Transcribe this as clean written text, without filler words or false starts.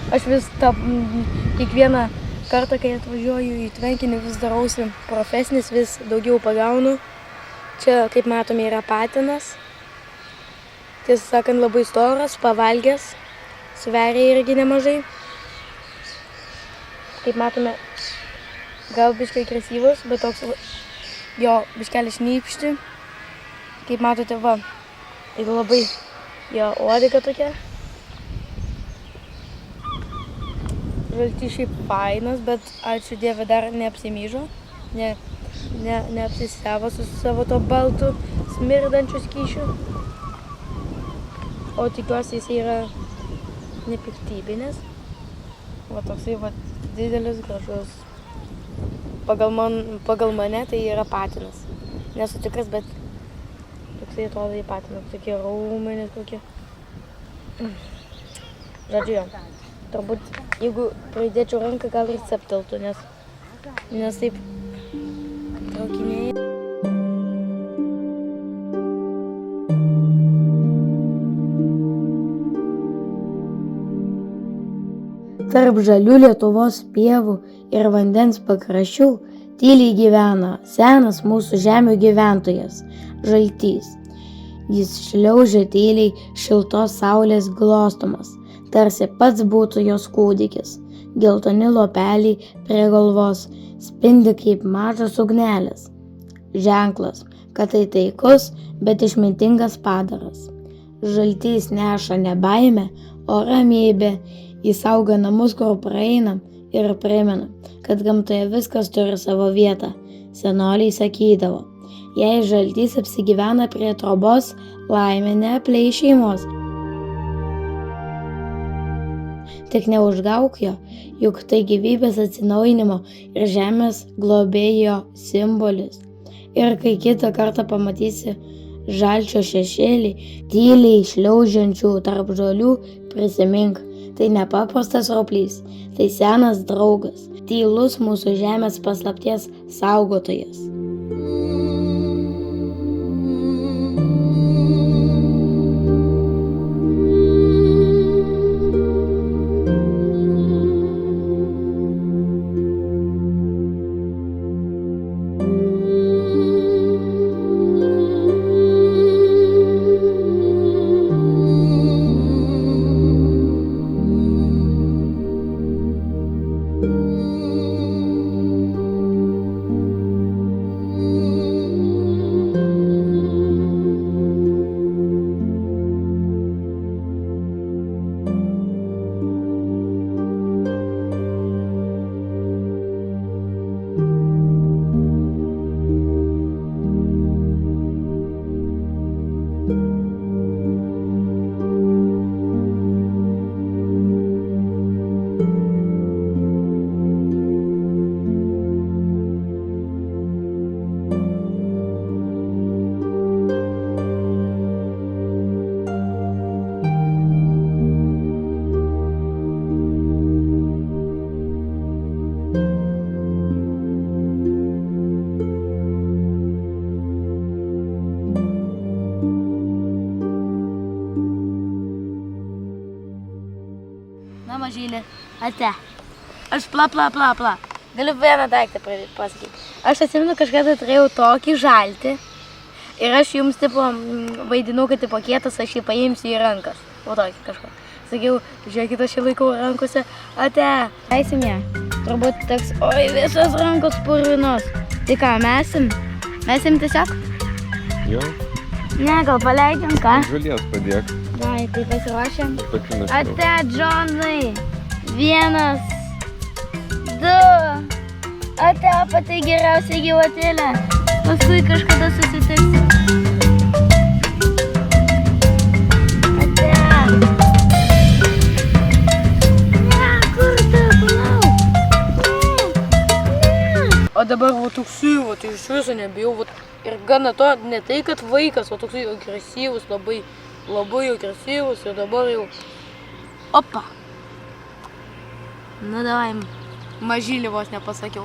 Aš vis kiekvieną kartą, kai atvažiuoju į tvenkinį, vis darausi profesinis, vis daugiau pagaunu. Čia, kaip matome, yra patinas. Tiesą sakant, labai storas, pavalgęs, sveria irgi nemažai. Kaip matome, gal biškai agresyvus, bet toks jo biškelį šnypšti. Kaip matote, va, ir labai jo uodega tokia. Žaltys šiaip fainas, bet ačiū Dieve dar neapsimyžo, neapsisiavo su savo to baltu smirdančiu skyšiu. O tikiuosi jis yra nepiktybinis. Va toksai va didelis, gražus. Pagal mane tai yra patinas. Nesu tikras, bet toksai atrodo į patinas. Tokie raumenys kokie. Žodžiu jo. Turbūt, jeigu pridėčiau ranką, gal ir septeltų, nes taip traukinėja. Tarp žalių Lietuvos pievų ir vandens pakraščių tyliai gyvena senas mūsų žemių gyventojas – Žaltys. Jis šliaužia tyliai šiltos saulės glostomas, tarsi pats būtų jos kūdikis. Geltoni lopeliai prie galvos spindi kaip mažas ugnelės. Ženklas, kad tai taikus, bet išmintingas padaras. Žaltys neša ne baimę, o ramybę. Jis saugo namus, kur praeinam ir primena, kad gamtoje viskas turi savo vietą. Senoliai sakydavo, jei žaltys apsigyvena prie trobos, laimė neapleis šeimos. Tik neužgauk jo, juk tai gyvybės atsinaujinimo ir žemės globėjo simbolis. Ir kai kitą kartą pamatysi žalčio šešėlį, tyliai šliaužiančių tarp žolių, prisimink, tai nepaprastas roplys, tai senas draugas, tylus mūsų žemės paslapties saugotojas. Na, mažylė, ate. Aš pla. Galiu vieną daiktą pasakyti. Aš atsimenu, kažkada turėjau tokį žaltį ir aš jums vaidinau, kad kietas, aš jį paimsiu į rankas. O tokį kažką. Sakiau, žiūrėkit, aš jį laikau rankose. Ate. Leisim ją. Turbūt teks, oi, visos rankos purvinos. Tai ką, mesim? Mesim tiesiog? Jo. Ne, gal paleidžiam, ką? Žalies padėk. Vai, tai pasiruošėm. Ate, Džonai. 1, 2. Ate, patai geriausia gyvatėlė. Paskui kažkada susitiksim. Ate. Ne, kur tu, palauk. Ne. O dabar va toksai, va, tai iš viso nebijau. Ir gana to, ne tai, kad vaikas, o toksai agresyvus, labai agresyvus ir dabar jau... Opa! Nu, davai, mažylį vos nepasakiau.